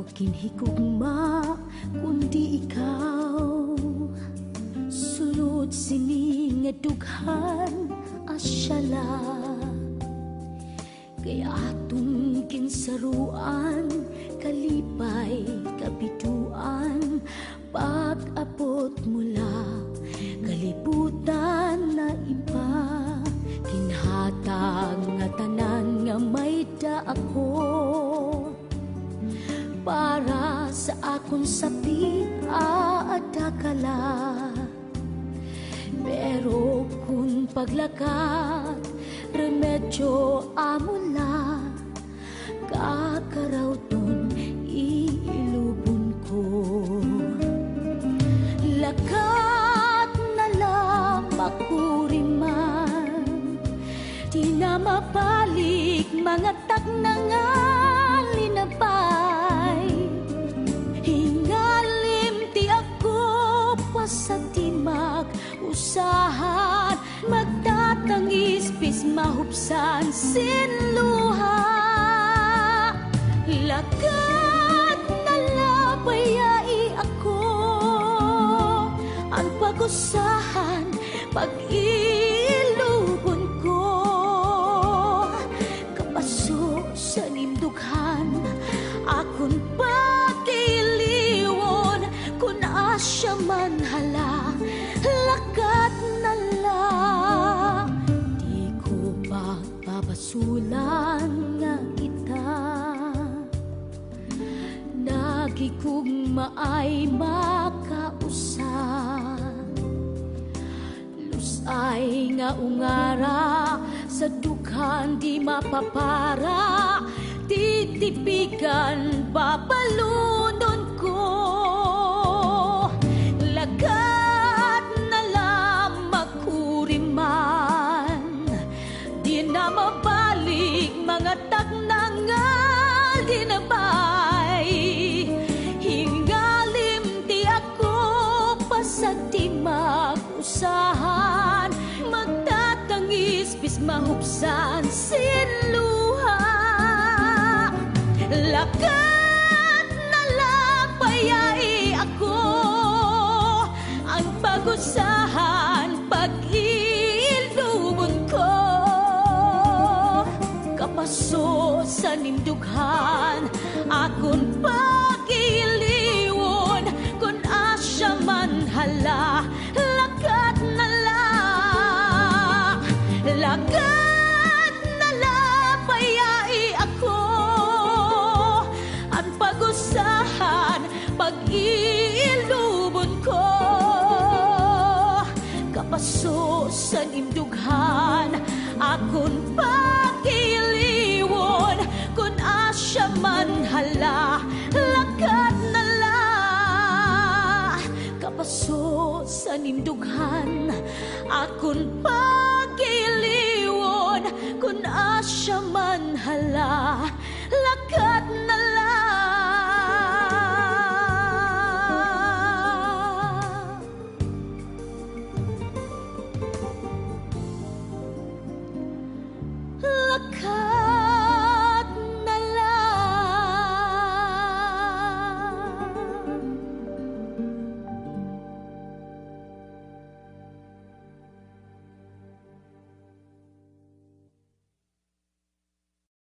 Kinhigugma kundi ikaw, sulod sining edughan asyala, kaya atong kinsaruan kalipay kabituan, pag-abot mula kalibutan na iba, kinhatag nga tanan nga may daako para sa akon sapi adakala. Pero kung paglakat remedyo amula, kakarawton ilubon ko. Lakat na lang makuriman, di na mabalik mga tagnangan linabay. Hingalim ti ako pa sa timag usahan, magtatangis bis mahupsan sinluha. Lakat na labayai ako, ang pag-usahan pag-ilubon ko. Kapaso sa nimdughan akon pag-iliwon, kung asya man hala lakat na lang. Di ko pagpapasulan nga kita, nagigugma ay makausap. Lusay nga ungara sa dughan di mapapara, titipigan babalunon ko. Lagat na lang makuriman, di na mabalik mga tagnangal dinabay. Hingalim di ako pa sa timag usahan, magtatangis bis mahupsan sinluha. Lakat na lang payai ako, ang pag-usahan pag-ilubon ko. Kapaso sa nimdughan akon pag-iliwon, kung asya man hala lakat na lang. Lakat na lang payai ako, ang pag-usahan pag-iilubon ko. Kapaso sa nimdughan akon pag-iliwon, kung asya man hala lakat na lang. Kapaso sa nimdughan akon pag-iliwon, kung asya man hala lakat na lang. Lakat